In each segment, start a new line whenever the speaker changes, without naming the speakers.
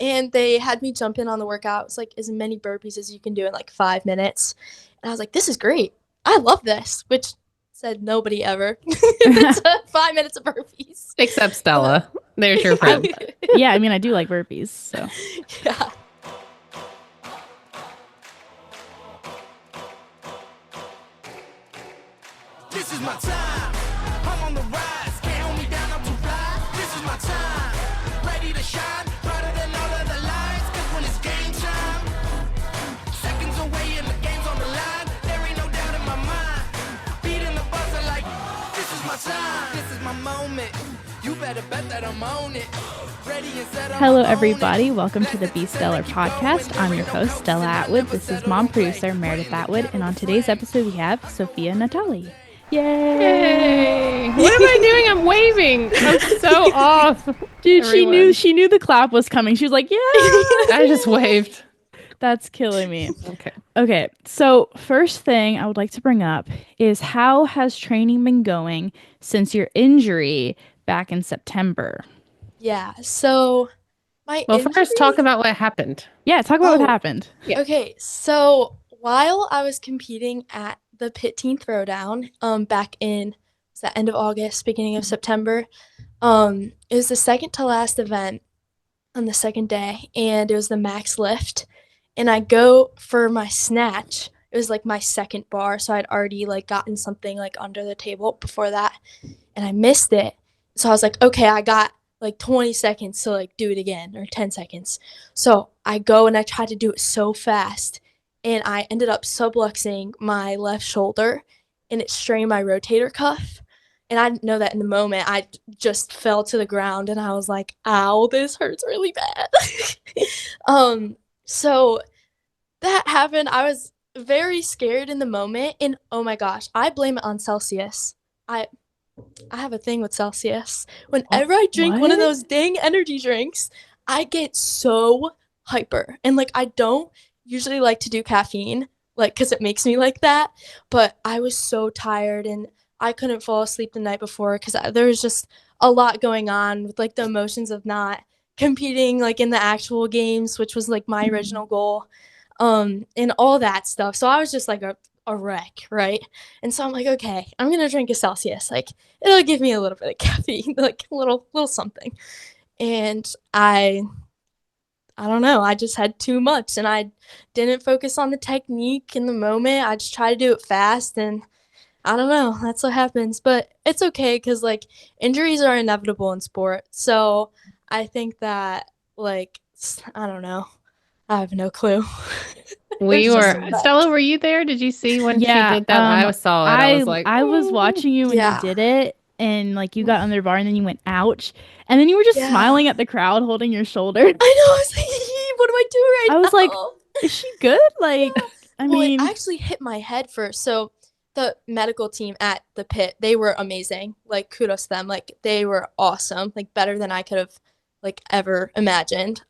and they had me jump in on the workout. It was like as many burpees as you can do in like 5 minutes. And I was like, this is great. I love this, which said nobody ever. It's 5 minutes of burpees.
Except Stella. There's your friend.
Yeah, I mean, I do like burpees, so.
Yeah.
This is my time. I'm on the rise. Can't hold me down, I'm too fly. This is my time. Ready to shine. Brighter than all of the lights. Cause when it's game time, seconds away and the game's on the line. There ain't no doubt in my mind. Beating the buzzer like, this is my time. This is my moment. You better bet that I'm on it. Ready and set up.
Hello, everybody. Welcome to the Be Stellar podcast. I'm your host, Stella Atwood. This is mom producer Meredith Atwood. And on today's episode, we have Sophia Natale. Yay!
What am I doing? I'm waving. I'm so off.
Dude,
Everyone.
she knew the clap was coming. She was like, yeah.
I just waved.
That's killing me.
Okay.
Okay, so first thing I would like to bring up is how has training been going since your injury back in September?
Yeah. So my
Well,
injury...
first talk about what happened.
Yeah, talk about what happened.
Yeah.
Okay, so while I was competing at the Pit Teen Throwdown, back in the end of August, beginning of September, it was the second to last event on the second day, and it was the max lift. And I go for my snatch. It was like my second bar, so I'd already like gotten something like under the table before that, and I missed it. So I was like, okay, I got like 20 seconds to like do it again, or 10 seconds. So I go and I try to do it so fast, and I ended up subluxing my left shoulder, and it strained my rotator cuff. And I didn't know that in the moment. I just fell to the ground, and I was like, ow, this hurts really bad. So that happened. I was very scared in the moment, and oh my gosh, I blame it on Celsius. I have a thing with Celsius. Whenever I drink one of those dang energy drinks, I get so hyper. And like, I don't usually like to do caffeine, like, because it makes me like that. But I was so tired, and I couldn't fall asleep the night before because there was just a lot going on with like the emotions of not competing like in the actual games, which was like my original goal, and all that stuff. So I was just like a wreck, right? And so I'm like, okay, I'm gonna drink a Celsius, like it'll give me a little bit of caffeine, like a little something. And I don't know, I just had too much, and I didn't focus on the technique in the moment. I just tried to do it fast, and I don't know, that's what happens. But it's okay, because like injuries are inevitable in sport. So I think that, like, I don't know, I have no clue.
Stella, were you there? Did you see when she did that? I saw it. I was like,
I was watching you when you did it, and like you got under the bar, and then you went ouch, and then you were just smiling at the crowd, holding your shoulder.
I know. I was like, what do I do right now?
I was like, is she good? Like, I mean,
it actually hit my head first. So the medical team at the pit, they were amazing. Like, kudos to them. Like, they were awesome. Like, better than I could have like ever imagined.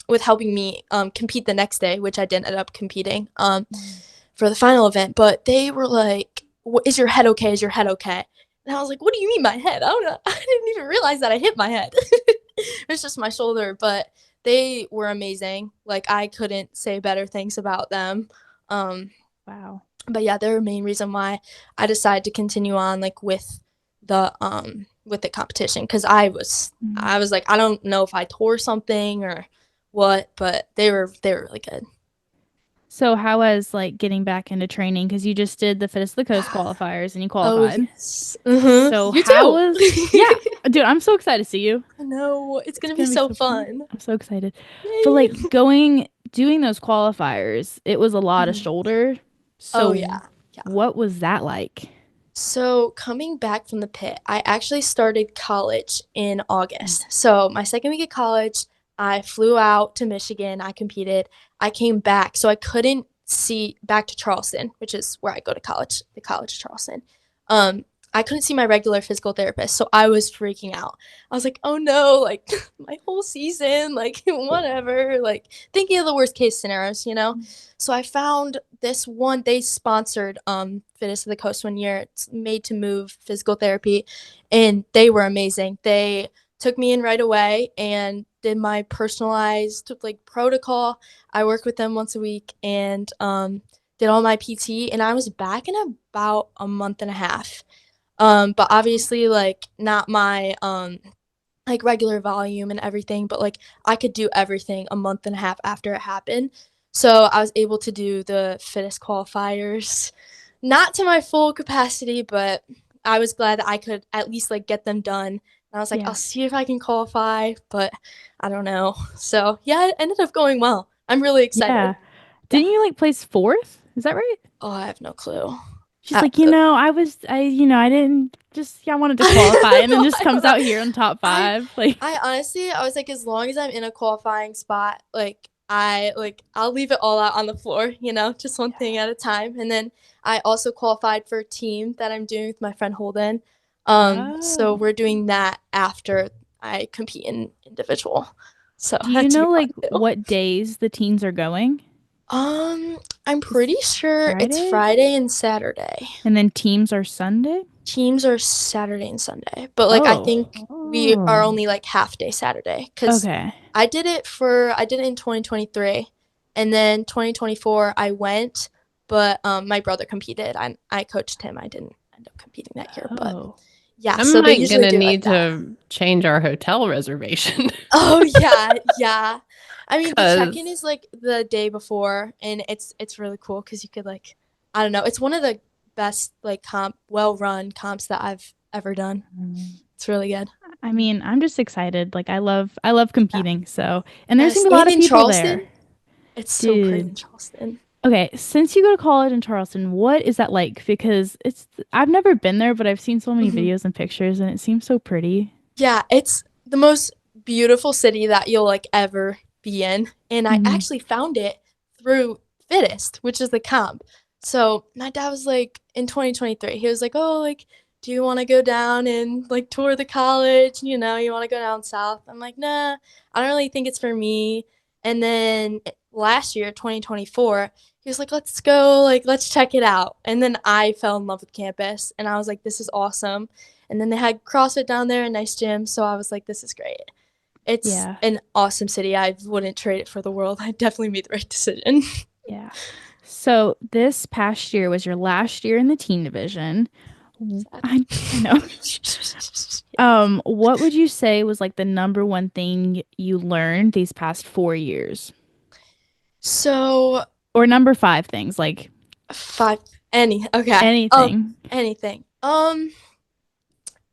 With helping me compete the next day, which I didn't end up competing for the final event. But they were like, is your head okay? Is your head okay? And I was like, what do you mean my head? I don't know. I didn't even realize that I hit my head. It's just my shoulder. But they were amazing. Like, I couldn't say better things about them.
Wow.
But yeah, they're the main reason why I decided to continue on like with the competition, because I was like, I don't know if I tore something or what, but they were really good.
So how was like getting back into training, because you just did the Fittest of the Coast qualifiers and you qualified?
Oh, yes. Mm-hmm.
So
You
how
too.
was dude, I'm so excited to see you.
I know, it's gonna be so fun.
I'm so excited. But like doing those qualifiers, it was a lot of shoulder. So
yeah.
What was that like?
So coming back from the pit, I actually started college in August. So my second week of college, I flew out to Michigan. I competed. I came back, so I couldn't see back to Charleston, which is where I go to college, the College of Charleston. I couldn't see my regular physical therapist, so I was freaking out. I was like, oh no, like my whole season, like whatever, like thinking of the worst case scenarios, you know? So I found this one, they sponsored Fittest of the Coast one year. It's Made to Move physical therapy, and they were amazing. They took me in right away, and did my personalized like protocol. I worked with them once a week and did all my PT, and I was back in about a month and a half. But obviously like not my like regular volume and everything, but like I could do everything a month and a half after it happened. So I was able to do the fitness qualifiers, not to my full capacity, but I was glad that I could at least like get them done. And I was like, I'll see if I can qualify, but I don't know. So yeah, it ended up going well. I'm really excited.
Yeah. Didn't you like place 4th? Is that right?
Oh, I have no clue.
She's like, I didn't just, I wanted to qualify, and then just comes out here on top 5.
I honestly, I was like, as long as I'm in a qualifying spot, I'll leave it all out on the floor, just one thing at a time. And then I also qualified for a team that I'm doing with my friend Holden. So we're doing that after I compete in individual. So
do you know like what days the teams are going?
I'm pretty sure it's Friday and Saturday.
And then teams are Sunday?
Teams are Saturday and Sunday. But I think we are only like half day Saturday, cuz I did it in 2023, and then 2024 I went, but my brother competed. I coached him. I didn't end up competing that year, but yeah,
I'm like gonna need to change our hotel reservation.
Oh yeah. I mean, the check-in is like the day before, and it's really cool because you could like, I don't know, it's one of the best like well-run comps that I've ever done. It's really good.
I mean, I'm just excited. Like I love competing. So, and there's gonna be a lot of people
Charleston,
there.
It's so pretty in Charleston.
Okay, since you go to college in Charleston, what is that like? Because I've never been there, but I've seen so many videos and pictures, and it seems so pretty.
Yeah, it's the most beautiful city that you'll like ever be in, and I actually found it through Fittest, which is the comp. So my dad was like, in 2023, he was like, oh, like, do you want to go down and like tour the college? You want to go down south? I'm like, nah, I don't really think it's for me. And then last year, 2024, he was like, let's go, like, let's check it out. And then I fell in love with campus, and I was like, this is awesome. And then they had CrossFit down there, a nice gym, so I was like, this is great. It's an awesome city. I wouldn't trade it for the world. I definitely made the right decision.
Yeah. So this past year was your last year in the teen division. I know. What would you say was like the number one thing you learned these past 4 years?
So,
or number 5 things, like
5 anything. Anything.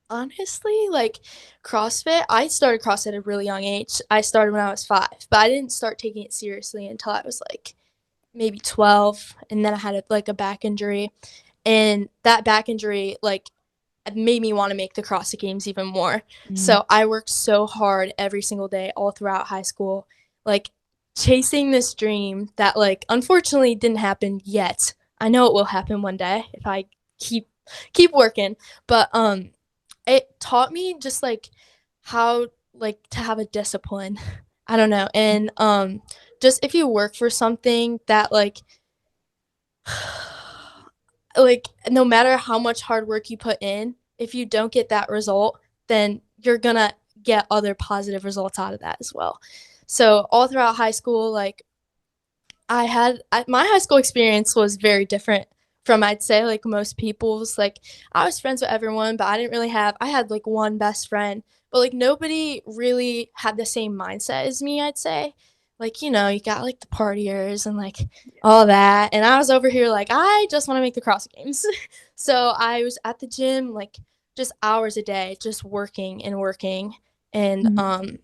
Honestly, like CrossFit, I started CrossFit at a really young age. I started when I was 5, but I didn't start taking it seriously until I was like maybe 12, and then I had a back injury, and that back injury like made me want to make the CrossFit Games even more. So I worked so hard every single day all throughout high school, like chasing this dream that like unfortunately didn't happen yet. I know it will happen one day if I keep working, but it taught me just like how like to have a discipline. I don't know. And just if you work for something that like no matter how much hard work you put in, if you don't get that result, then you're gonna get other positive results out of that as well. So all throughout high school, like my high school experience was very different from, I'd say, like most people's. Like I was friends with everyone, but I had like one best friend, but like nobody really had the same mindset as me, I'd say. Like, you got like the partiers and like all that, and I was over here like, I just want to make the CrossFit Games. So I was at the gym like just hours a day, just working and working, and and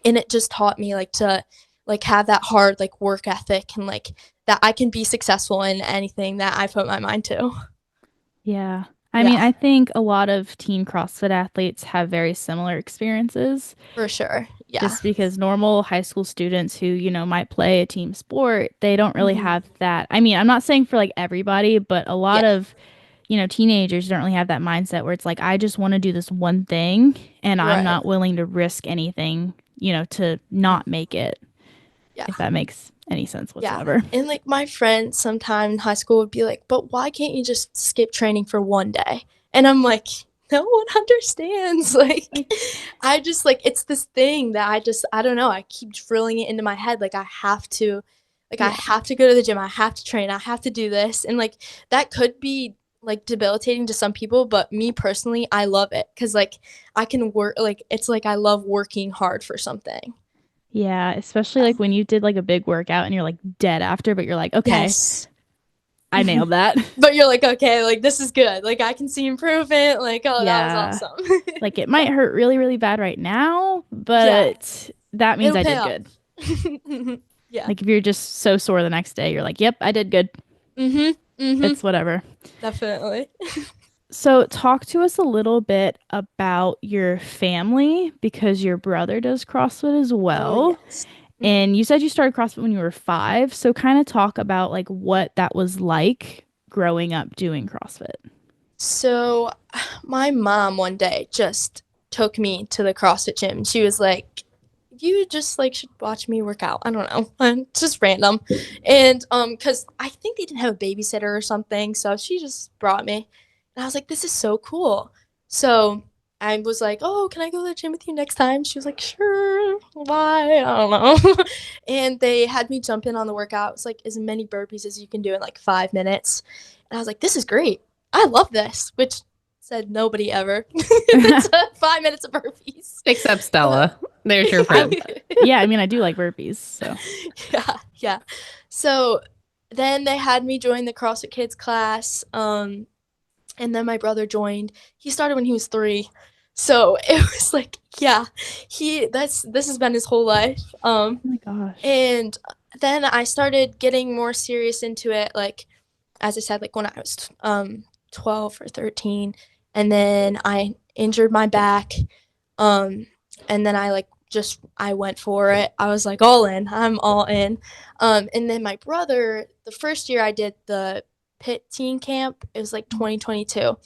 it just taught me like to like have that hard like work ethic, and like that I can be successful in anything that I put my mind to.
Yeah. I mean, I think a lot of teen CrossFit athletes have very similar experiences.
For sure. Yeah.
Just because normal high school students who, might play a team sport, they don't really have that. I mean, I'm not saying for like everybody, but a lot of, teenagers don't really have that mindset where it's like, I just want to do this one thing, and I'm not willing to risk anything, to not make it. Yeah. If that makes any sense whatsoever.
Yeah. And like my friends sometime in high school would be like, but why can't you just skip training for one day? And I'm like, no one understands. Like, I just, like, it's this thing that I don't know, I keep drilling it into my head, like, I have to, like, I have to go to the gym, I have to train, I have to do this, and, like, that could be, like, debilitating to some people, but me personally, I love it, because, like, I can work, like, it's like I love working hard for something.
Yeah, especially, like, when you did, like, a big workout and you're, like, dead after, but you're like, "Okay,
Yes.
I nailed that."
But you're like, "Okay, like, this is good, like, I can see improvement, like, oh, that was awesome."
Like, it might hurt really, really bad right now, but that means
It'll
I
pay
did
off.
good.
Yeah.
Like, if you're just so sore the next day, you're like, "Yep, I did good." It's whatever.
Definitely.
So, talk to us a little bit about your family because your brother does CrossFit as well.
Yes.
And you said you started CrossFit when you were 5. So, kind of talk about like what that was like growing up doing CrossFit.
So, my mom one day just took me to the CrossFit gym. She was like, "You just like should watch me work out." I don't know, just random, and cause I think they didn't have a babysitter or something, so she just brought me, and I was like, "This is so cool." So I was like, "Oh, can I go to the gym with you next time?" She was like, "Sure, why?" I don't know, and they had me jump in on the workout. It's like as many burpees as you can do in like 5 minutes, and I was like, "This is great. I love this," which said nobody ever. It's 5 minutes of burpees.
Except Stella. There's your friend.
Yeah, I mean, I do like burpees, so.
Yeah. So then they had me join the CrossFit Kids class, and then my brother joined. He started when he was 3. So it was like, yeah, this has been his whole life.
Oh my gosh.
And then I started getting more serious into it, like, as I said, like when I was 12 or 13, and then I injured my back, and then I went for it. I was like, all in. I'm all in. And then my brother, the first year I did the pit teen camp, it was like 2022.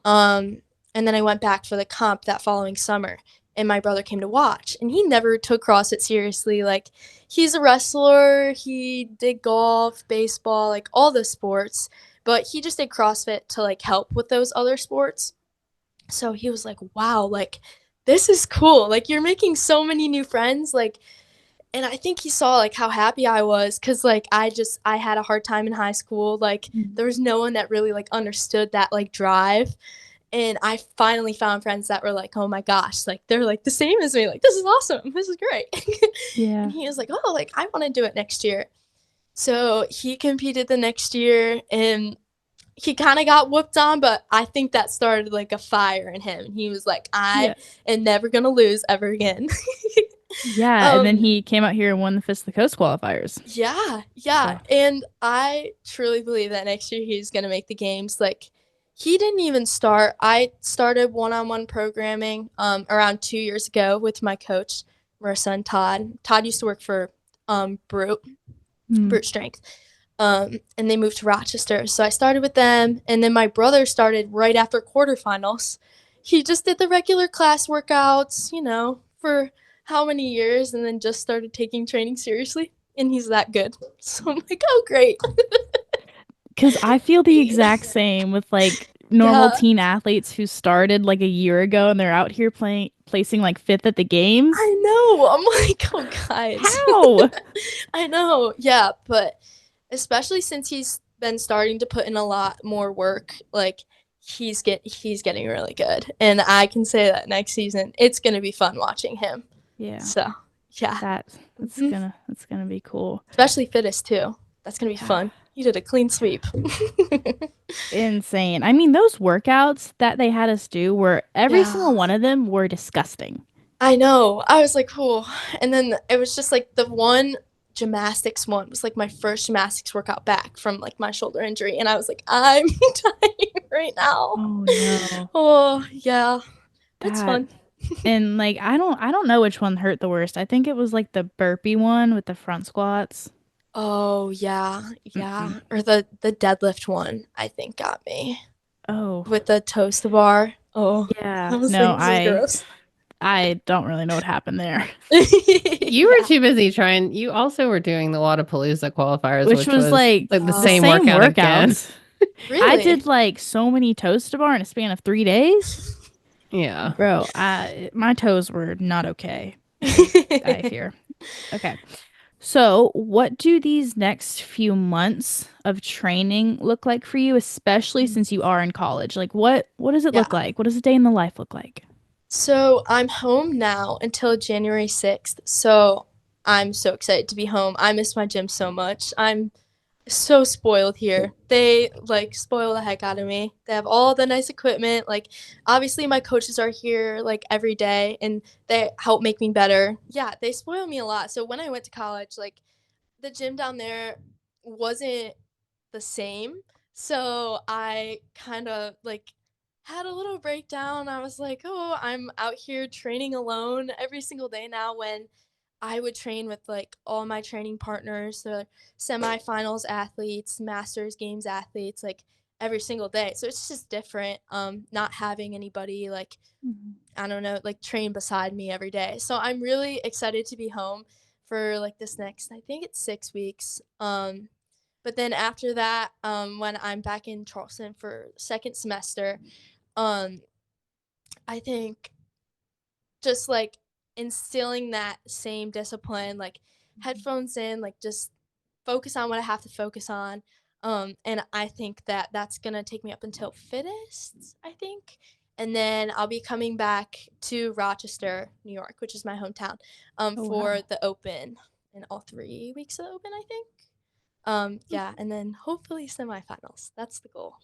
And then I went back for the comp that following summer, and my brother came to watch, and he never took CrossFit seriously. Like, he's a wrestler, he did golf, baseball, like all the sports, but he just did CrossFit to like help with those other sports. So he was like, wow, like, this is cool. Like, you're making so many new friends. Like, and I think he saw like how happy I was, because like I had a hard time in high school. Like, there was no one that really like understood that like drive. And I finally found friends that were like, oh my gosh, like they're like the same as me. Like, this is awesome. This is great.
Yeah.
And he was like, oh, like I want to do it next year. So he competed the next year, and he kind of got whooped on, but I think that started like a fire in him. He was like, I am never going to lose ever again.
Yeah, and then he came out here and won the Fist of the Coast qualifiers.
Yeah.
So.
And I truly believe that next year he's going to make the games. Like, he didn't even start. I started one-on-one programming around 2 years ago with my coach, Marissa and Todd. Todd used to work for Brute Strength. And they moved to Rochester. So I started with them, and then my brother started right after quarterfinals. He just did the regular class workouts, you know, for how many years, and then just started taking training seriously, and he's that good. So I'm like, oh, great.
Because I feel the exact same with like normal teen athletes who started like a year ago, and they're out here placing like 5th at the games.
I know. I'm like, oh, guys.
How?
I know. Yeah, but especially since he's been starting to put in a lot more work, like he's getting really good. And I can say that next season it's gonna be fun watching him.
Yeah.
So yeah.
That's gonna be cool.
Especially fitness too. That's gonna be fun. You did a clean sweep.
Insane. I mean, those workouts that they had us do were every single one of them were disgusting.
I know. I was like, cool. And then it was just like the one gymnastics one was like my first gymnastics workout back from like my shoulder injury, and I was like, I'm dying right now.
Oh no.
Oh yeah. That's fun.
And like I don't know which one hurt the worst. I think it was like the burpee one with the front squats.
Oh yeah. Or the deadlift one I think got me.
Oh.
With the toast to bar. Oh
yeah.
I was like, this is gross.
I don't really know what happened there.
You were too busy trying. You also were doing the Whatappalooza qualifiers, which was like the same workout again.
Really?
I did like so many toast to bar in a span of 3 days.
Yeah.
Bro, my toes were not okay. I fear. Okay. So, what do these next few months of training look like for you, especially since you are in college? Like, what does it
Yeah.
look like? What does a day in the life look like?
So I'm home now until January 6th. So I'm so excited to be home. I miss my gym so much. I'm so spoiled here. They like spoil the heck out of me. They have all the nice equipment. Like obviously my coaches are here like every day and they help make me better. Yeah, they spoil me a lot. So when I went to college, like the gym down there wasn't the same. So I kind of like had a little breakdown. I was like, "Oh, I'm out here training alone every single day now when I would train with like all my training partners, the semifinals athletes, masters games athletes, like every single day. So it's just different not having anybody like
Mhm.
I don't know, like train beside me every day. So I'm really excited to be home for like this next I think it's 6 weeks. But then after that, when I'm back in Charleston for second semester, um, I think just like instilling that same discipline, like headphones in, like just focus on what I have to focus on. And I think that that's gonna take me up until fittest, I think. And then I'll be coming back to Rochester, New York, which is my hometown,
Oh,
for
wow.
the Open in all 3 weeks of the Open, I think. Yeah, and then hopefully semifinals. That's the goal.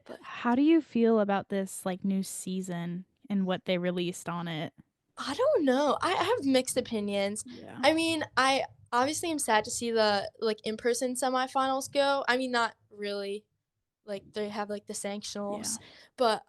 But
How do you feel about this like new season and what they released on it?
I don't know. I have mixed opinions.
Yeah.
I mean, I obviously am sad to see the like in-person semifinals go. I mean, not really. Like they have like the
Yeah.
sanctionals, but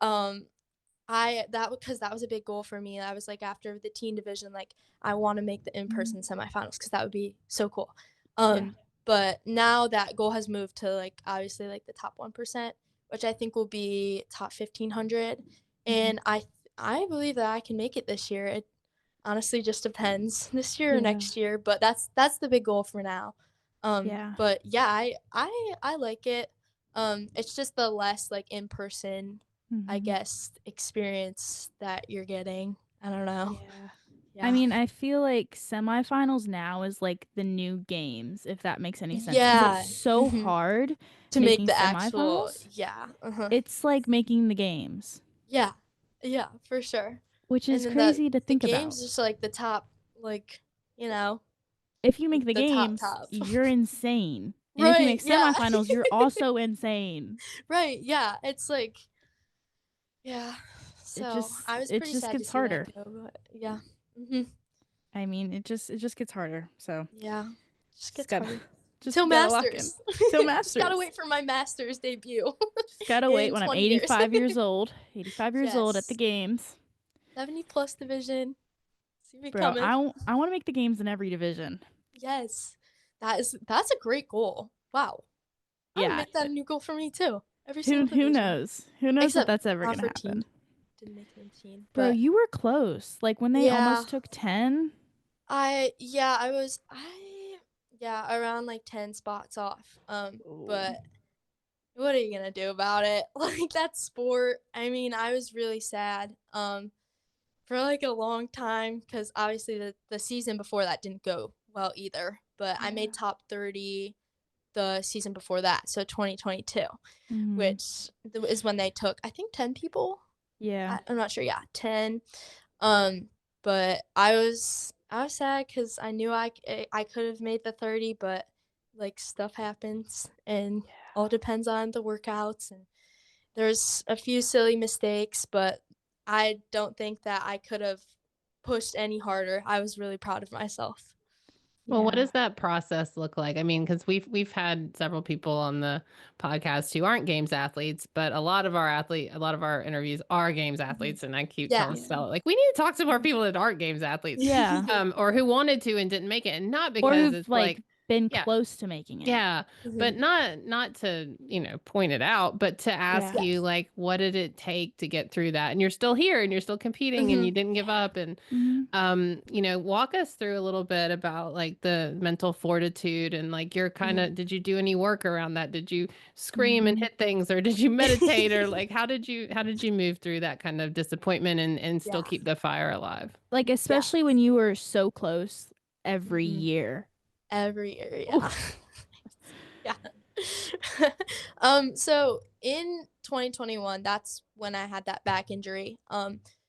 I that because that was a big goal for me. I was like after the teen division, like I want to make the in-person semifinals because that would be so cool.
Yeah.
But now that goal has moved to like obviously like the top 1%, which I think will be top 1500, and I believe that I can make it this year. It honestly just depends this year or
Yeah.
next year, but that's the big goal for now.
Yeah.
But yeah, I like it. It's just the less like in person I
Mhm.
guess, experience that you're getting. I don't know.
Yeah. I
Yeah.
mean, I feel like semifinals now is like the new games, if that makes any sense, because it's
Yeah.
so hard
To make
making
the actual
semifinals.
yeah. Uh-huh.
It's like making the games,
Yeah. Yeah, for sure.
which
And
is
then
crazy to
the
think about.
game's just like the top like, you know,
If you make
like
the
the top
games,
top.
you're insane. And if you
Right,
make
yeah.
semifinals, you're also insane.
Right, yeah. It's like yeah.
It
So,
just
I was
it
pretty
just
sad to
gets
see that
harder.
go, but yeah. Mhm.
I mean, it just gets harder. So
Yeah. Just
just
gets
gotta
harder.
just
Till
gotta lock in.
masters.
Till
Just gotta
masters.
wait for my masters debut
Just gotta wait
in
when I'm
20 years.
85 years old. 85 years old at the
Yes.
games.
70 plus division. See me
Bro,
coming.
I want to make the games in every division.
Yes. That's a great goal. Wow. I would
Yeah.
make that a new goal for me too. Every
Who
single division.
knows? Who knows if
Except
that's ever
not
going to
for teen.
happen.
Didn't make it in teen.
Bro,
But
you were close. Like when they
yeah.
almost took 10.
I yeah, around like 10 spots off.
Ooh.
But what are you gonna do about it? Like that's sport. I mean, I was really sad. For like a long time because obviously the season before that didn't go well either. But I
Yeah.
made top 30 the season before that, so 2022,
Mhm.
which is when they took I think 10 people.
Yeah.
I'm not sure. Yeah, 10. Um, but I was sad because I knew I could have made the 30, but like stuff happens and all depends on the workouts and there's a few silly mistakes, but I don't think that I could have pushed any harder. I was really proud of myself.
Well, what
Yeah.
does that process look like? I mean, because we've had several people on the podcast who aren't games athletes, but a lot of our interviews are games athletes, and I keep
Yeah.
telling Stella like we need to talk to more people that aren't games athletes,
Yeah.
or who wanted to and didn't make it, and not
Or
because
who've
it's
like
like
been
Yeah.
close to making it.
Yeah, but not to, point it out, but to ask
Yeah.
you, like, what did it take to get through that? And you're still here and you're still competing and you didn't give up. And, walk us through a little bit about like the mental fortitude and like your kind of, did you do any work around that? Did you scream and hit things, or did you meditate, or like, how did you move through that kind of disappointment and still keep the fire alive?
Like, especially when you were so close every year.
Every year, yeah. Yeah. So in 2021, that's when I had that back injury.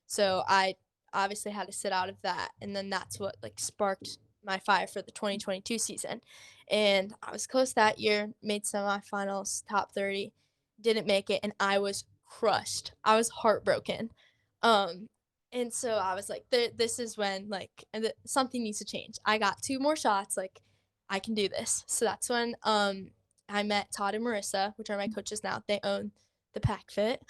So I obviously had to sit out of that, and then that's what like sparked my fire for the 2022 season. And I was close that year, made semifinals, top 30, didn't make it, and I was crushed. I was heartbroken. And so I was like, this is when like something needs to change. I got 2 more shots, like I can do this. So that's when I met Todd and Marissa, which are my coaches now. They own the Pack Fit,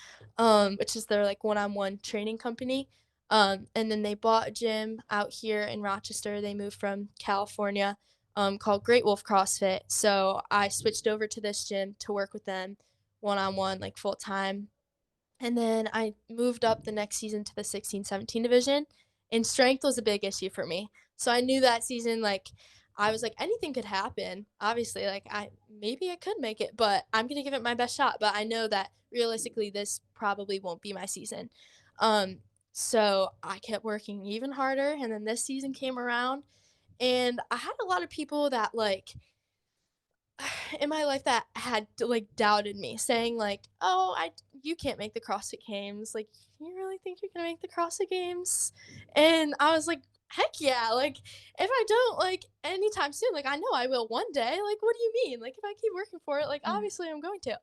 which is their like one-on-one training company. And then they bought a gym out here in Rochester. They moved from California, called Great Wolf CrossFit. So I switched over to this gym to work with them one-on-one, like full time. And then I moved up the next season to the 16-17 division, and strength was a big issue for me. So I knew that season, like, I was like, anything could happen. Obviously, like, maybe I could make it, but I'm going to give it my best shot. But I know that realistically, this probably won't be my season. So I kept working even harder, and then this season came around, and I had a lot of people that, like, in my life that had like doubted me, saying like, "Oh, you can't make the CrossFit Games. Like, you really think you're gonna make the CrossFit Games?" And I was like, "Heck yeah! Like, if I don't like anytime soon, like I know I will one day. Like, what do you mean? Like, if I keep working for it, like obviously I'm going to."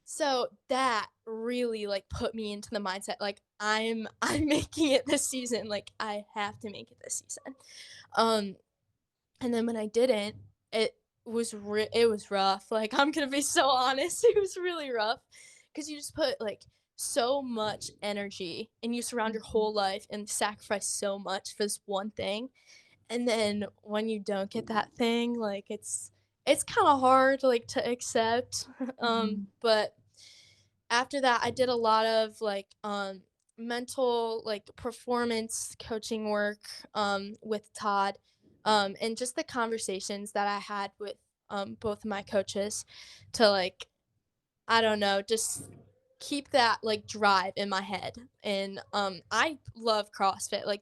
So that really like put me into the mindset like I'm making it this season. Like I have to make it this season. And then when I didn't, it it was rough. Like I'm gonna be so honest, it was really rough because you just put like so much energy and you surround your whole life and sacrifice so much for this one thing, and then when you don't get that thing, like it's kind of hard like to accept. But after that, I did a lot of like mental like performance coaching work with Todd, and just the conversations that I had with both of my coaches to like, I don't know, just keep that like drive in my head. And I love CrossFit. Like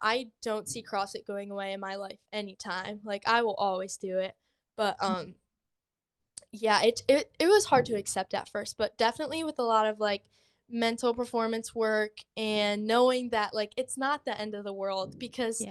I don't see CrossFit going away in my life anytime. Like I will always do it. But yeah, it was hard to accept at first, but definitely with a lot of like mental performance work and knowing that like it's not the end of the world, because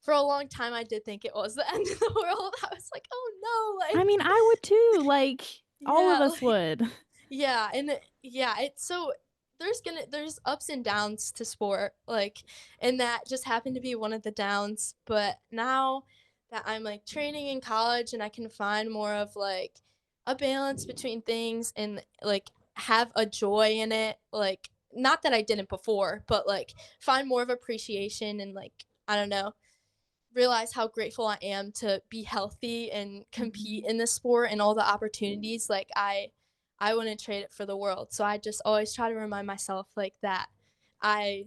for a long time I did think it was the end of the world. I was like, oh no, like
I mean, I would too. Like all of us would.
Yeah, and it's so there's ups and downs to sport, like, and that just happened to be one of the downs. But now that I'm like training in college and I can find more of like a balance between things and like have a joy in it, like not that I didn't before, but like find more of appreciation and like, I don't know, realize how grateful I am to be healthy and compete in this sport and all the opportunities. Like I wouldn't trade it for the world. So I just always try to remind myself like that I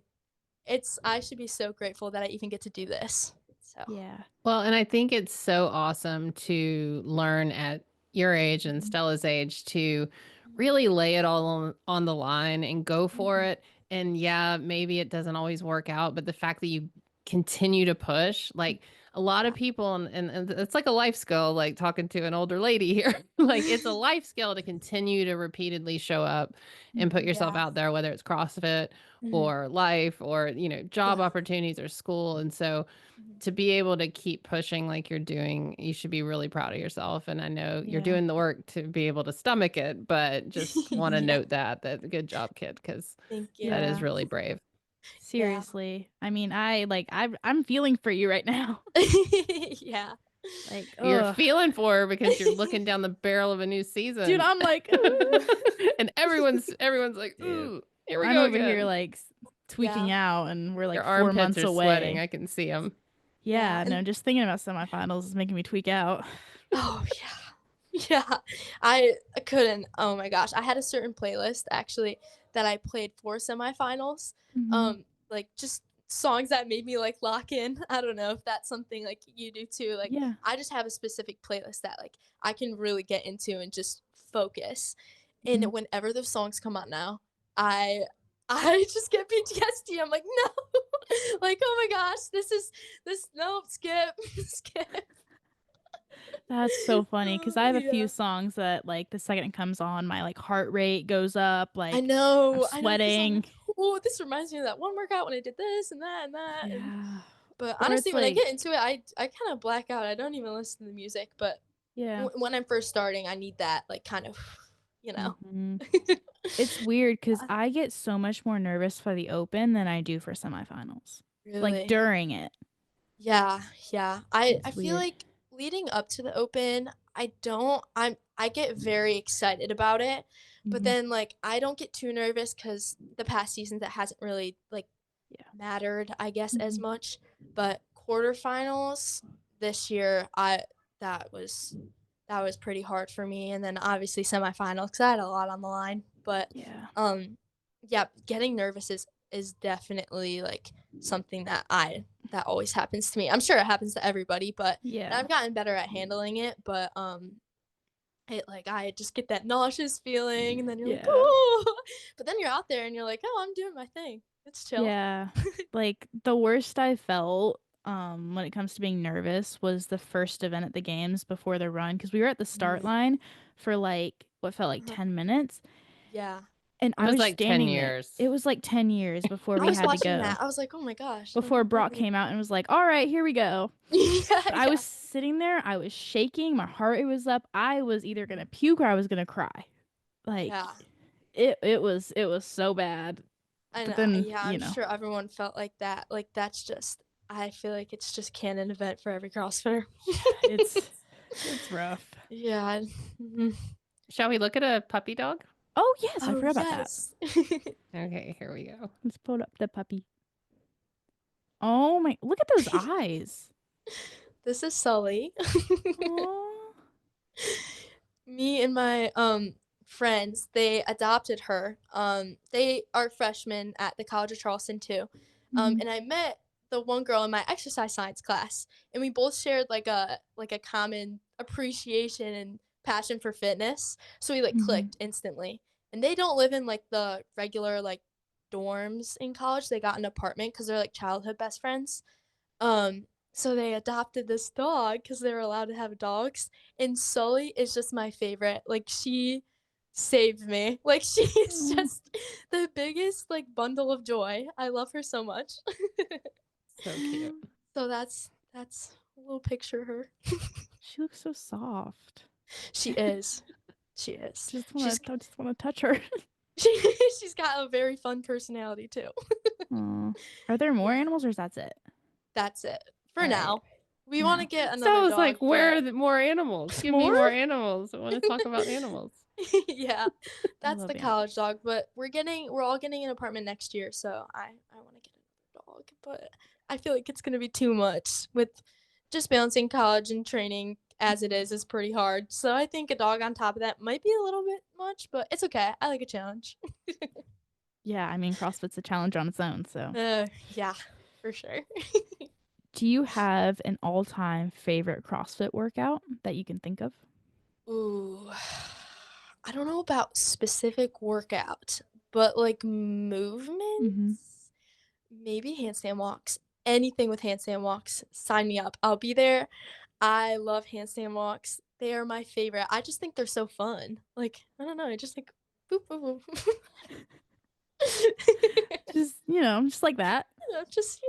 should be so grateful that I even get to do this. So
yeah.
Well, and I think it's so awesome to learn at your age and Stella's age to really lay it all on the line and go for it. And yeah, maybe it doesn't always work out, but the fact that you continue to push, like a lot of people, and it's like a life skill, like talking to an older lady here, like it's a life skill to continue to repeatedly show up and put yourself out there, whether it's CrossFit or life or, job opportunities or school. And so to be able to keep pushing like you're doing, you should be really proud of yourself. And I know you're doing the work to be able to stomach it, but just want to note that good job, kid, because that is really brave.
Seriously. I mean, I'm feeling for you right now.
Yeah.
Like
you're feeling for her because you're looking down the barrel of a new season.
Dude, I'm like,
and everyone's like, ooh, here we
I'm
go
over
again.
here like tweaking out, and we're like
your
4
armpits
months
are
away.
sweating. I can see them.
Yeah,
and
no, just thinking about semifinals is making me tweak out.
oh yeah. Yeah. I couldn't. Oh my gosh. I had a certain playlist actually that I played for semifinals.
Mhm.
Like just songs that made me like lock in. I don't know if that's something like you do too. Like
Yeah.
I just have a specific playlist that like I can really get into and just focus. And
Mhm.
whenever those songs come out now, I I just get PTSD. I'm like, no. Like, oh my gosh, this nope, skip, skip.
That's so funny because I have a few
Yeah.
songs that, like, the second it comes on, my, like, heart rate goes up, like, I'm
I know, because I'm
sweating.
like, oh, this reminds me of that one workout when I did this and that. And
Yeah.
but
Or it's
honestly, when I get
like
into it, I kind of black out. I don't even listen to the music. But
yeah.
when I'm first starting, I need that like kind of, you know.
Mhm. It's weird because I get so much more nervous for the open than I do for semifinals. Like,
Really.
during it.
Yeah, yeah. I
It's
feel
weird.
like leading up to the open, I get very excited about it, but
Mhm.
then like I don't get too nervous because the past seasons that hasn't really like
Yeah.
mattered, I guess, as
Mhm.
much. But quarterfinals this year, I that was that was pretty hard for me, and then obviously semifinals because I had a lot on the line. But
Yeah.
yeah, getting nervous is definitely like something that always happens to me. I'm sure it happens to everybody, but
Yeah.
I've gotten better at handling it. But it like I just get that nauseous feeling, and then you're like,
Yeah.
oh, but then you're out there and you're like, oh, I'm doing my thing. It's chill.
Yeah. Like, the worst I felt, when it comes to being nervous was the first event at the games before the run because we were at the start
Mm.
line for, like, what felt like
Uh-huh.
10 minutes,
Yeah.
and
It
I
was
was
like 10
standing there.
years.
It was, like, 10 years before
I
we
was
had to
watching
go.
that. I was like, oh my gosh. Like,
Before
what
Brock came out and was like, "All right, here we go."
yeah,
But I
yeah.
was sitting there, I was shaking, my heart rate was up. I was either gonna puke or I was gonna cry. Like,
Yeah.
it was so bad.
I
But
know.
then,
Yeah, I'm sure everyone felt like that. Like that's just I feel like it's just canon event for every CrossFitter.
it's rough.
Yeah. Mhm.
Shall we look at a puppy dog?
Oh yes, I
Oh
forgot about that.
yes.
Okay, here we go.
Let's pull up the puppy. Oh my! Look at those eyes.
This is Sully.
Aw.
Me and my friends, they adopted her. They are freshmen at the College of Charleston too.
Mhm.
And I met the one girl in my exercise science class, and we both shared like a common appreciation and passion for fitness. So we like
Mhm.
clicked instantly. And they don't live in like the regular like dorms in college. They got an apartment because they're like childhood best friends. So they adopted this dog because they were allowed to have dogs, and Sully is just my favorite. Like, she saved me. Like, she is
Aw.
just the biggest, like, bundle of joy. I love her so much.
So cute.
So that's a little picture of her.
She looks so soft.
She is. She is.
I just wanna touch her.
She's got a very fun personality too.
Aw. Are there more
Yeah.
animals or is that it?
That's it. For
All right.
now. We
No.
wanna get
So I
another
was
dog,
like, where are
but
the more animals? Give me
More?
more animals. I want to talk about animals.
yeah,
I
that's
love
the
animals.
college dog. But we're all getting an apartment next year, so I want to get another dog. But I feel like it's gonna be too much with just balancing college and training as it is pretty hard. So I think a dog on top of that might be a little bit much, but it's okay. I like a challenge.
Yeah, I mean, CrossFit's a challenge on its own, so.
Yeah, for sure.
Do you have an all-time favorite CrossFit workout that you can think of?
Ooh, I don't know about specific workout, but like
Mhm.
movements. Maybe handstand walks. Anything with handstand walks, sign me up. I'll be there. I love handstand walks. They are my favorite. I just think they're so fun. Like, I don't know, I just like boop boop boop.
Just like that.
Just,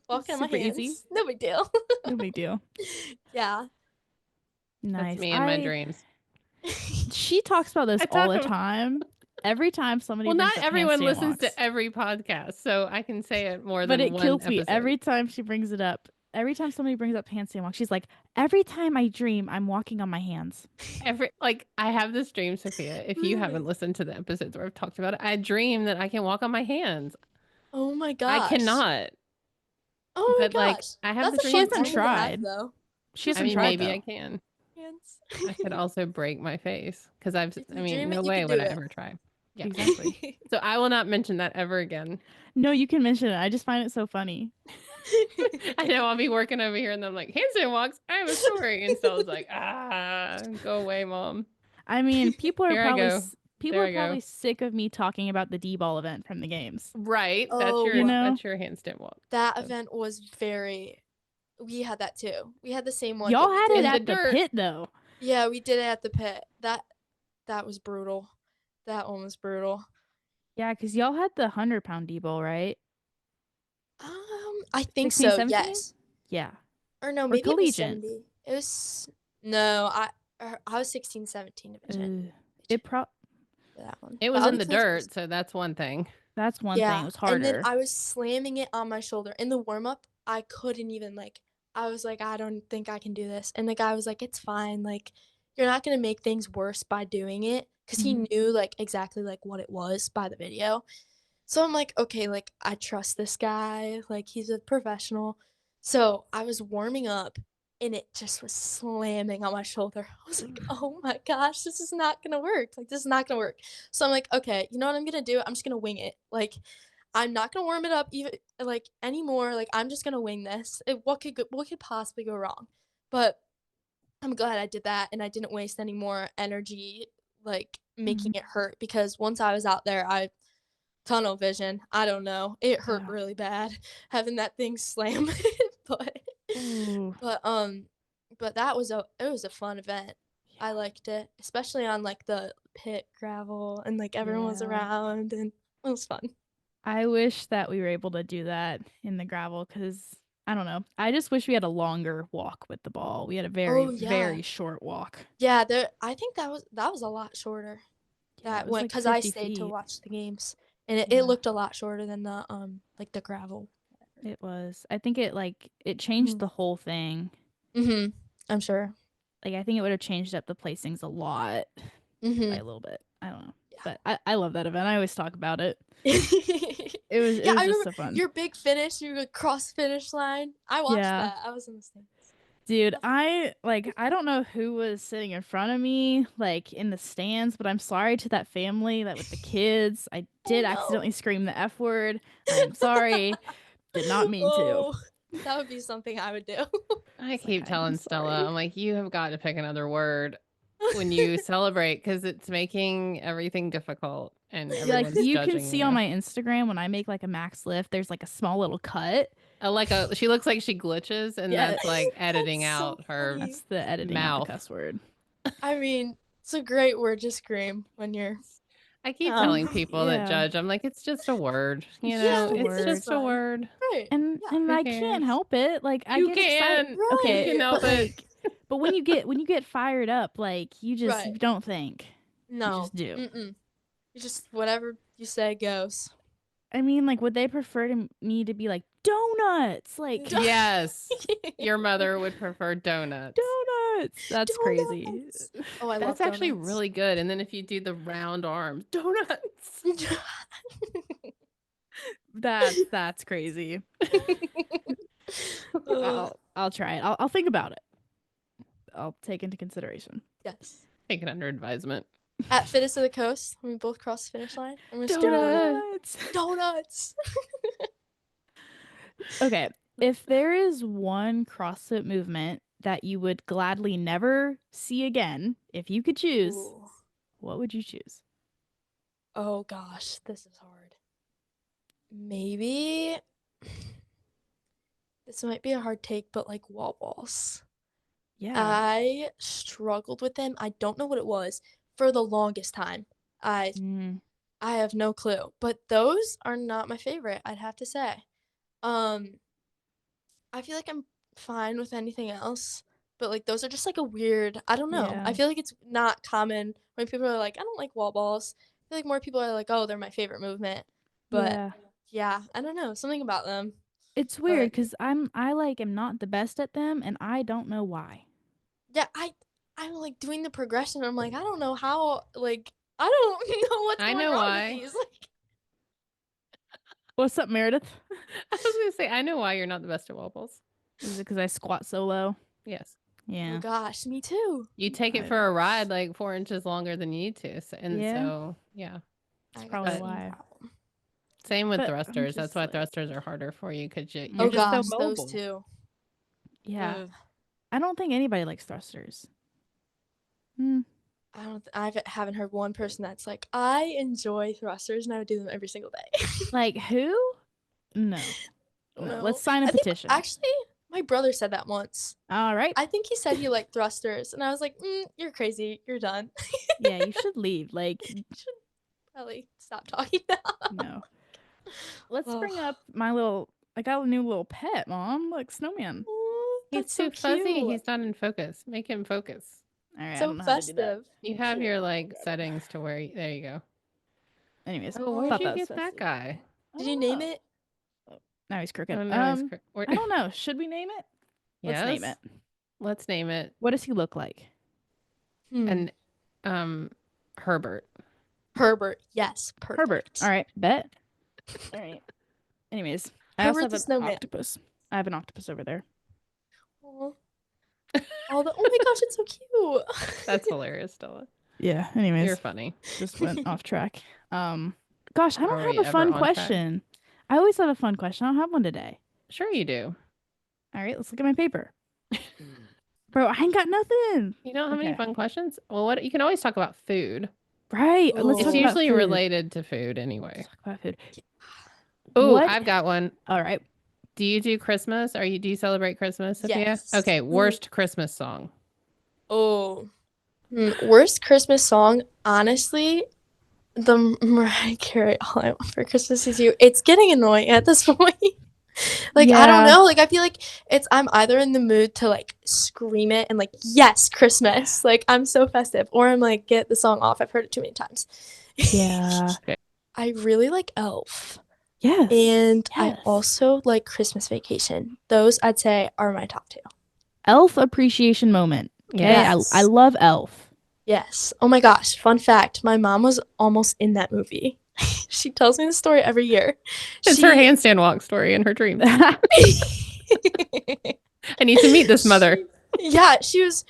walking on my
Super easy.
hands. No big deal.
No big deal.
Yeah.
That's
Nice.
me in my dreams.
She talks about this
I
all
talk
the
about,
time. Every time somebody
well, not
brings up
everyone
handstand
listens
walks.
to every podcast, so I can say it more
But
than
it
one
kills me
episode.
every time she brings it up. Every time somebody brings up handstand walk, she's like, every time I dream, I'm walking on my hands.
I have this dream, Sophia. If you haven't
Really?
listened to the episodes where I've talked about it, I dream that I can walk on my hands.
Oh my
I
gosh.
cannot.
Oh my
But like,
gosh.
I have
That's
the
a
She
fun
same
hasn't
thing to have,
tried.
though.
She
I
hasn't
mean,
tried
maybe
though.
I can.
Hands.
I could also break my face because
If you dream
no
it, you
way
can
would
do
I
it.
ever try. Yeah.
Exactly.
So I will not mention that ever again.
No, you can mention it. I just find it so funny.
I know I'll be working over here and I'm like, handstand walks, I have a story. And Stella's like, go away, mom.
I mean, people are
Here I
probably
go.
people
There
are
I go.
probably sick of me talking about the D-ball event from the games.
Right.
Oh,
You know?
That's your handstand walk.
that event was very. We had that too. We had the same one.
Y'all
but we
had
did
it
In the
at the
dirt.
pit though.
Yeah, we did it at the pit. That was brutal. That one was brutal.
Yeah, because y'all had the 100-pound D-ball, right?
I think
16,
so.
17?
Yes.
Yeah.
Or no,
Or
maybe it was
collegiate.
70. It was no. I was 16, 17 division.
It pro
That one.
It
But
was
I'll
in
be
the
close.
dirt, so that's one thing.
That's one thing. It was
And then
harder.
I was slamming it on my shoulder in the warm up. I couldn't even like. I was like, I don't think I can do this. And the guy was like, it's fine. Like, you're not gonna make things worse by doing it, because he knew like exactly like what it was by the video. So I'm like, okay, like I trust this guy. Like he's a professional. So I was warming up and it just was slamming on my shoulder. I was like, oh my gosh, this is not gonna work. Like this is not gonna work. So I'm like, okay, you know what I'm gonna do? I'm just gonna wing it. Like I'm not gonna warm it up even like anymore. Like I'm just gonna wing this. What could possibly go wrong? But I'm glad I did that and I didn't waste any more energy like making it hurt, because once I was out there, I tunnel vision. I don't know. It hurt
Yeah.
really bad having that thing slam. but
Ooh.
but it was a fun event. I liked it, especially on like the pit gravel and like everyone was
Yeah.
around and it was fun.
I wish that we were able to do that in the gravel because I don't know. I just wish we had a longer walk with the ball. We had a very,
Oh, yeah.
very short walk.
Yeah, I think that was a lot shorter.
Yeah,
That
it was
went
like
because I
50
stayed to
feet.
watch the games, and it
Yeah.
looked a lot shorter than the like the gravel.
It was. I think it changed
Mhm.
the whole thing.
I'm sure.
Like I think it would have changed up the placings a lot by a little bit. I don't know.
Yeah.
But I love that event. I always talk about it.
It
was
I
just
remember
so fun.
your big finish, your cross finish line. I watched
Yeah.
that. I was in the stands.
Dude, I don't know who was sitting in front of me, like in the stands, but I'm sorry to that family that with the kids. I did
no.
accidentally scream the F word. I'm sorry. Did not mean to.
Oh, that would be something I would do.
I keep
I'm
telling Stella,
sorry.
I'm like, you have got to pick another word when you celebrate because it's making everything difficult and
Like
everyone's
you can
judging
see
you.
on my Instagram when I make like a max lift, there's like a small little cut.
She looks like she glitches, and
Yeah.
that's like editing
That's so
out her
funny.
That's the editing out
mouth.
the cuss word.
I mean, it's a great word to scream when you're.
I keep telling people that
Yeah.
judge, I'm like, it's just a word, you
It's
know,
just a
it's
word.
just a
fine.
word.
Right.
And
Yeah.
and
Who
I
cares?
can't help it. Like I
You
get excited.
can.
Okay,
You can help
but
it.
like, but when you get fired up, like you just
Right.
you don't think.
No.
You just do.
You just whatever you say goes.
I mean, like, would they prefer me to be like donuts? Like
Yes, your mother would prefer donuts.
donuts. That's crazy.
Donuts. Oh, I love
That's actually
donuts.
really good. And then if you do the round arms, donuts.
That's crazy. I'll try it. I'll think about it. I'll take into consideration.
Yes.
Take it under advisement.
At Fittest of the Coast, when we both cross the finish line, I'm gonna start
Donuts.
donuts.
Okay, if there is one CrossFit movement that you would gladly never see again, if you could choose,
Ooh.
what would you choose?
Oh gosh, this is hard. Maybe this might be a hard take, but like wall balls.
Yeah.
I struggled with them. I don't know what it was for the longest time. I have no clue, but those are not my favorite, I'd have to say. I feel like I'm fine with anything else, but like those are just like a weird, I don't know.
Yeah.
I feel like it's not common when people are like, I don't like wall balls. I feel like more people are like, oh, they're my favorite movement. But yeah, I don't know, something about them.
It's weird because I like am not the best at them and I don't know why.
Yeah, I'm like doing the progression. I'm like, I don't know how, like, I don't know what's
I
going
know
on
why.
with these. Like,
What's up, Meredith?
I was going to say, I know why you're not the best at wall balls.
Is it because I squat so low?
Yes.
Oh
Yeah.
gosh, me too.
You take it for a ride like 4 inches longer than you need to.
Yeah.
Yeah.
That's
probably why.
Same with
But I'm
thrusters. That's
just
why
like-
thrusters are harder for you because you're
Oh
just
gosh,
so
those
mobile.
two.
Yeah.
Ugh.
I don't think anybody likes thrusters. Hmm.
I haven't heard one person that's like, I enjoy thrusters and I would do them every single day.
Like who? No.
No.
Let's sign a
I think,
petition.
actually, my brother said that once.
All right.
I think he said he liked thrusters, and I was like, you're crazy. You're done.
Yeah, you should leave. Like,
You should probably stop talking now.
no. Let's
Ugh.
bring up my little. I got a new little pet, Mom. Look, snowman.
Aw,
He's
that's so
too fuzzy.
cute.
He's not in focus. Make him focus.
All right. I
So
don't know how to do that.
festive.
You have your like settings to where there you go.
Anyways,
Oh,
I
where'd
thought
you
that was
get that
festive.
guy?
I
Did
don't
you name
know.
it?
Now he's crooked.
Oh, no, he's
I don't know. Should we name it? Let's name
Yes.
it.
Let's name it.
What does he look like?
And Herbert.
Herbert. Yes. Perfect.
Herbert. All right. Bet. All right. Anyways, I also
Herbert
have
the
an
snowman.
octopus. I have an octopus over there.
Aw. Oh my gosh, it's so cute.
That's hilarious, Stella.
Yeah. Anyways,
You're funny.
just went off track. Gosh, I don't
Are we
have a
ever
fun
on track?
question. I always have a fun question. I don't have one today.
Sure you do.
All right, let's look at my paper. Bro, I ain't got nothing.
You don't have any
Okay.
fun questions? Well, what you can always talk about food.
Right. Let's
Oh.
talk
It's
about
usually
food.
related to food anyway.
Let's talk about food.
Oh,
What-
I've got one.
All right.
Do you do Christmas? Do you celebrate Christmas, Sophia?
Yes.
Okay, worst Christmas song.
Oh. Worst Christmas song, honestly, the Mariah Carey All I Want for Christmas Is You. It's getting annoying at this point. Like, I don't
Yeah.
know. Like, I feel like I'm either in the mood to like scream it and like, yes, Christmas. Like, I'm so festive. Or I'm like, get the song off. I've heard it too many times.
Yeah.
I really like Elf.
Yes.
And I
Yes.
also like Christmas Vacation. Those I'd say are my top two.
Elf appreciation moment. Okay.
Yes.
I love Elf.
Yes. Oh my gosh. Fun fact. My mom was almost in that movie. She tells me the story every year.
It's her handstand walk story in her dream. I need to meet this mother.
Yeah, she was,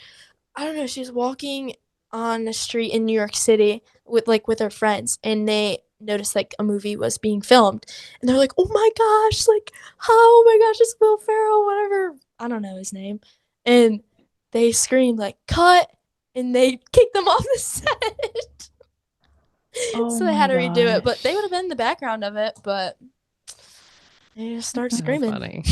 I don't know, she was walking on the street in New York City with her friends, and they noticed like a movie was being filmed, and they're like, oh my gosh, like, oh my gosh, it's Will Ferrell, whatever, I don't know his name, and they screamed like, cut, and they kicked them off the set.
Oh
So they had to
my
redo it, but they
gosh.
would have been in the background of it, but they just started
That's
screaming.
funny.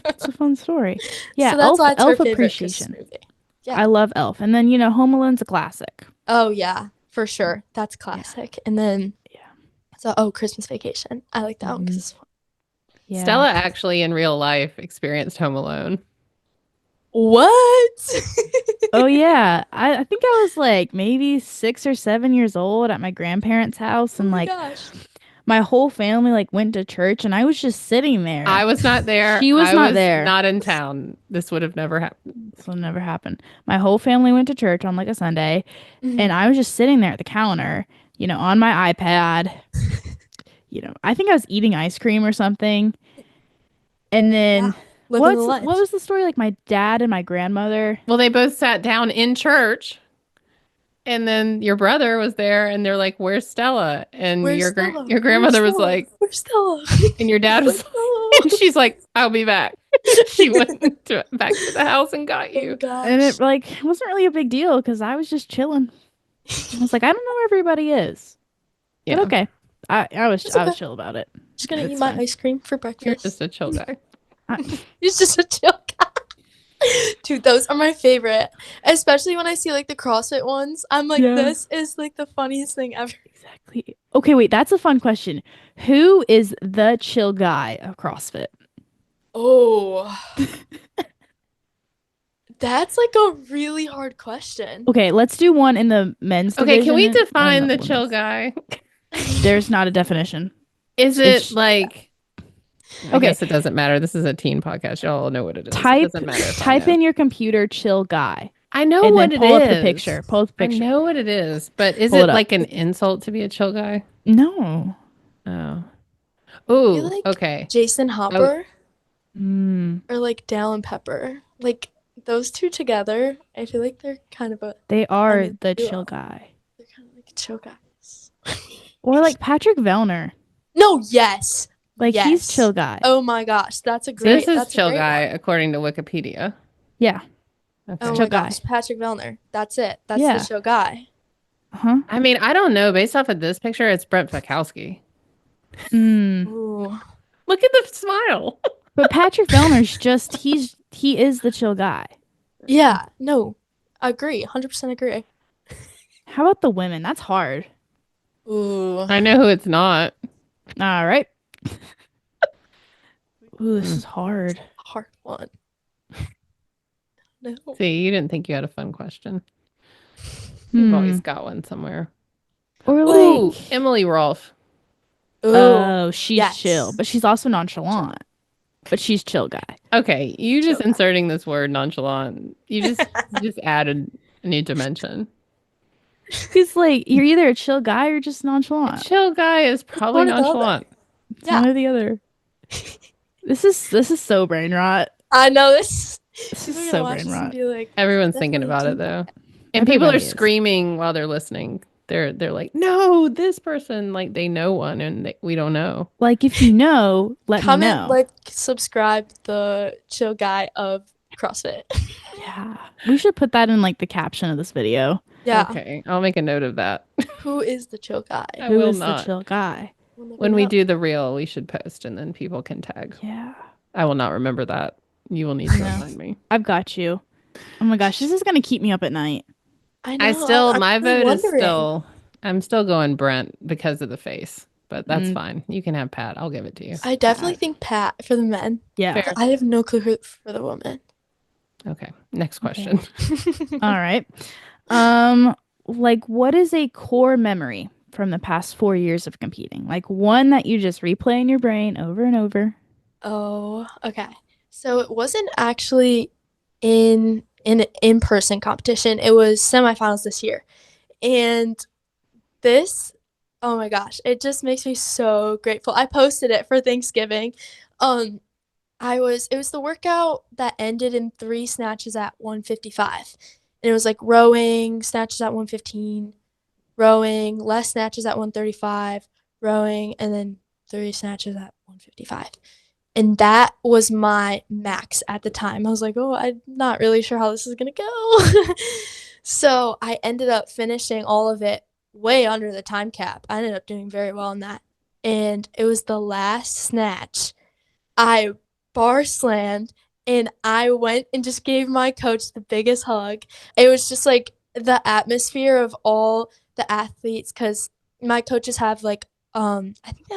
That's a fun story. Yeah.
So that's why it's her
Elf
favorite Christmas
appreciation.
movie. Yeah.
I love Elf. And then, Home Alone's a classic.
Oh yeah, for sure. That's classic. And then Christmas Vacation. I like that one because it's fun.
Yeah.
Stella actually in real life experienced Home Alone.
What?
Oh yeah. I think I was like maybe 6 or 7 years old at my grandparents' house, and
Oh my
like
gosh.
my whole family like went to church, and I was just sitting there.
I was not there.
She was
I
not there.
Not in town. This would have never happened.
This will never happen. My whole family went to church on like a Sunday,
Mhm.
and I was just sitting there at the counter, on my iPad. I think I was eating ice cream or something. And then
Living the life.
what was the story? Like my dad and my grandmother.
Well, they both sat down in church, and then your brother was there, and they're like, "Where's Stella?" And
Where's
your
Stella?
your grandmother
Where's
was
Stella?
like,
Where's Stella?
and your dad was, and she's like, "I'll be back." She went back to the house and got
Oh
you.
gosh.
And it wasn't really a big deal because I was just chilling. I was like, I don't know where everybody is.
Yeah,
But okay. I was
It's okay.
chill about it.
Just gonna
It's
eat my
fine.
ice cream for
you're
breakfast.
just a chill guy.
He's just a chill guy. Dude, those are my favorite. Especially when I see like the CrossFit ones. I'm like,
Yeah.
this is like the funniest thing ever.
Exactly. Okay, wait, that's a fun question. Who is the chill guy of CrossFit?
Oh. That's like a really hard question.
Okay, let's do one in the men's
Okay, can we
division and
define the
women's.
chill guy?
There's not a definition.
Is it
It's-
like? I
Okay.
guess it doesn't matter. This is a teen podcast. Y'all know what it is. It
Type
doesn't matter if I
type
know.
in your computer chill guy.
I know
and
what
then
it
pull
is.
up the picture. Pull up the picture.
I know what it is, but is
Pull
it
it up.
like an insult to be a chill guy?
No.
Oh.
feel
Ooh,
like
okay.
Jason
Oh,
Hopper
Mm,
or like Dale and Pepper. Like those two together, I feel like they're kind of a
they are
funny
the chill
duo.
guy.
They're kind of like chill guys.
Or like Patrick Vellner.
No, yes.
Like he's
Yes.
chill guy.
Oh my gosh,
so this is
that's a
chill
great
guy
one.
according to Wikipedia.
Yeah.
Oh
Okay.
Chill
my
guy.
gosh, Patrick Vellner. That's it. That's the
Yeah.
show guy.
Uh-huh.
I mean, I don't know. Based off of this picture, it's Brent Fikowski.
Mm.
Ooh.
Look at the smile.
But Patrick Vellner's just he is the chill guy.
Yeah, no. Agree. 100% agree.
How about the women? That's hard.
Ooh.
I know who it's not.
All right. Ooh, this
Mm.
is hard.
Hard one. No.
See, you didn't think you had a fun question. You've always
Hmm.
got one somewhere.
Or
Ooh,
like,
Emily Rolfe.
Ooh.
oh, she's
yes.
chill, but she's also nonchalant. But she's chill guy.
Okay, you just
Chill guy.
inserting this word nonchalant. You just added a new dimension.
He's like, you're either a chill guy or just
A
nonchalant.
chill guy is probably
one or the other.
nonchalant.
It's
Yeah.
one or the other. This is so brain rot.
I know this.
This
People
is
are
so
gonna watch
brain
this and
rot.
be like,
Everyone's thinking
definitely
about it
do
though.
that.
And people are
Everybody is.
screaming while they're listening. They're like, "No, this person!" Like they know one, and we don't know.
Like, if you know, let me
Comment,
know.
like, subscribe the chill guy of CrossFit.
Yeah, we should put that in like the caption of this video.
Yeah.
Okay, I'll make a note of that.
Who is the chill guy?
I
Who
will
is the
not.
chill guy?
We'll never
When we
know.
do the reel, we should post, and then people can tag.
Yeah,
I will not remember that. You will need to
No.
remind me.
I've got you. Oh my gosh, this is gonna keep me up at night.
I know.
I still,
I'm
my
really
vote is
wondering.
still, I'm still going Brent because of the face, but that's
Mm.
fine. You can have Pat. I'll give it to you.
I definitely think Pat for the men.
Yeah.
Fair.
I have no clue who for the women.
Okay. Next question.
All right. Like, what is a core memory from the past 4 years of competing? Like one that you just replay in your brain over and over.
Oh, okay. So it wasn't actually in an in-person competition. It was semifinals this year. And this, oh my gosh, it just makes me so grateful. I posted it for Thanksgiving. It was the workout that ended in 3 snatches at 155. And it was like rowing, snatches at 115, rowing, less snatches at 135, rowing, and then 3 snatches at 155. And that was my max at the time. I was like, oh, I'm not really sure how this is going to go. So I ended up finishing all of it way under the time cap. I ended up doing very well in that. And it was the last snatch. I bar slammed and I went and just gave my coach the biggest hug. It was just like the atmosphere of all the athletes, because my coaches have like I think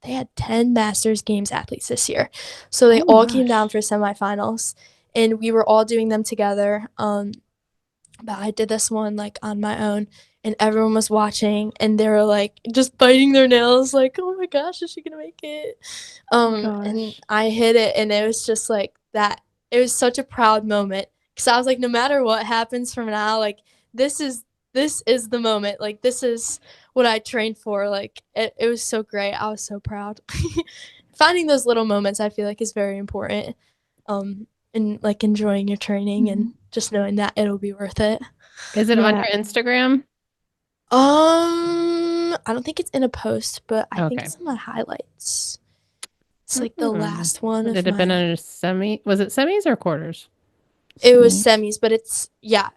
they had 10 Masters Games athletes this year. So they
Oh my
all came
gosh.
down for semifinals and we were all doing them together. But I did this one like on my own and everyone was watching and they were like just biting their nails like, oh my gosh, is she gonna make it? And
Gosh.
I hit it and it was just like that. It was such a proud moment because I was like, no matter what happens from now, like this is the moment. Like this is what I trained for. Like it was so great. I was so proud. Finding those little moments I feel like is very important. And like enjoying your training and just knowing that it'll be worth it.
Is it on
Yeah.
your Instagram?
I don't think it's in a post, but I think
Okay.
it's in my highlights. It's like the
Hmm.
last one of
Did it have been
my.
under semi? Was it semis or quarters?
It was
Semis.
semis, but it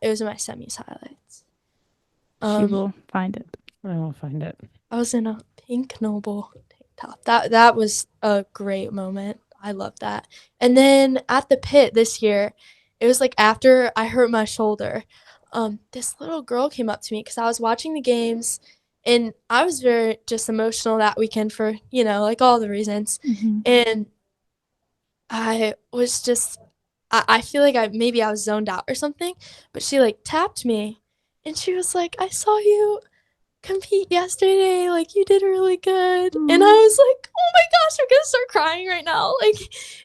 was in my semis highlights.
She will find it.
I will find it.
I was in a pink Noble tank top. That was a great moment. I love that. And then at the pit this year, it was like after I hurt my shoulder, this little girl came up to me because I was watching the games and I was very just emotional that weekend for, like all the reasons. And I was just, I feel like maybe I was zoned out or something, but she like tapped me and she was like, I saw you compete yesterday, like you did really good. And I was like, oh my gosh, I'm gonna start crying right now. Like,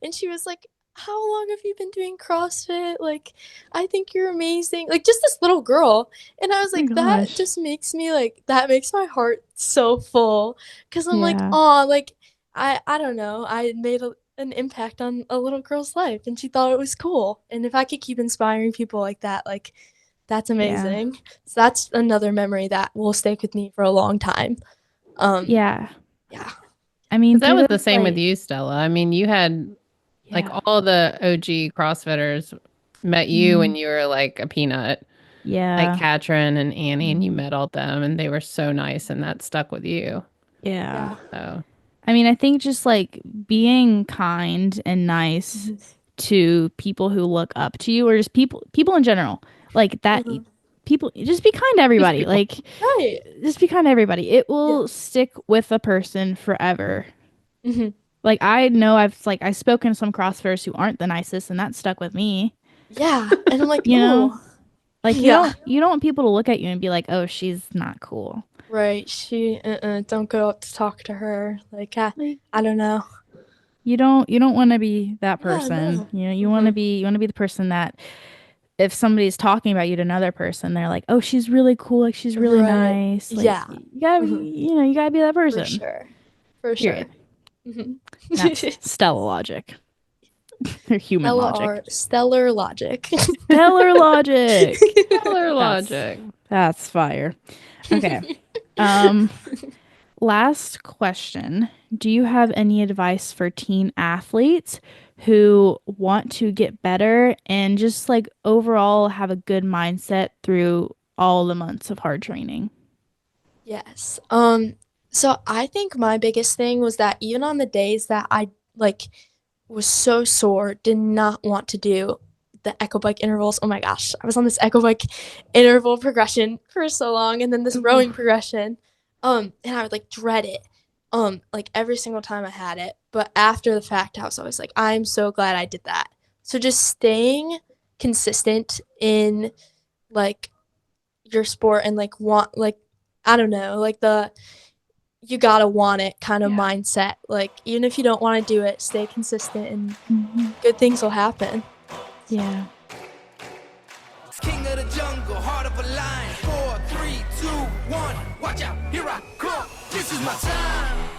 and she was like, how long have you been doing CrossFit? Like, I think you're amazing. Like, just this little girl. And I was
Oh my
like, that
gosh.
just makes me like, that makes my heart so full. Cause I'm like,
Yeah.
oh, like, I don't know. I made an impact on a little girl's life, and she thought it was cool. And if I could keep inspiring people like that, like that's amazing. So that's another memory that will stick with me for a long time.
Yeah.
Yeah.
I mean,
That
through
was the
those,
same with
like,
you, Stella. I mean, you had like
yeah.
all the OG CrossFitters met you when you were like a peanut, like
Yeah.
Katrin and Annie, and you met all them, and they were so nice, and that stuck with you.
Yeah.
Yeah.
So
I mean, I think just like being kind and nice to people who look up to you, or just people in general, like that. People, just be kind to everybody.
people.
Like,
Right.
just be kind to everybody. It will
Yeah.
stick with a person forever.
hmm
Like, I know I've spoken to some CrossFitters who aren't the nicest, and that stuck with me.
Yeah. And I'm like,
You know,
oh,
like
yeah.
you don't want people to look at you and be like, oh, she's not cool.
Right. She, don't go up to talk to her. Like,
Like,
I don't know.
you don't want to be that
Yeah,
person.
no.
You know, you want to be the person that if somebody's talking about you to another person, they're like, oh, she's really cool, like she's really
Right.
nice. Like,
Yeah.
you gotta be, you gotta be that
For
person.
sure. For
Period.
sure. hmm
That's Stella logic. Or human logic.
Stellar logic.
Stellar logic.
Color logic.
That's fire. Okay. Last question. Do you have any advice for teen athletes who want to get better and just like overall have a good mindset through all the months of hard training?
Yes. So I think my biggest thing was that even on the days that I like was so sore, did not want to do the echo bike intervals. Oh my gosh. I was on this echo bike interval progression for so long and then this rowing progression. And I would like dread it. Like every single time I had it. But after the fact, I was always like, I'm so glad I did that. So just staying consistent in like your sport and like want like I don't know, like the you gotta want it kind of mindset. Like even if you don't want to do it, stay consistent and good things will happen.
Yeah.
King of the jungle, heart of a lion. 4, 3, 2, 1. Watch out, here I come. This is my time.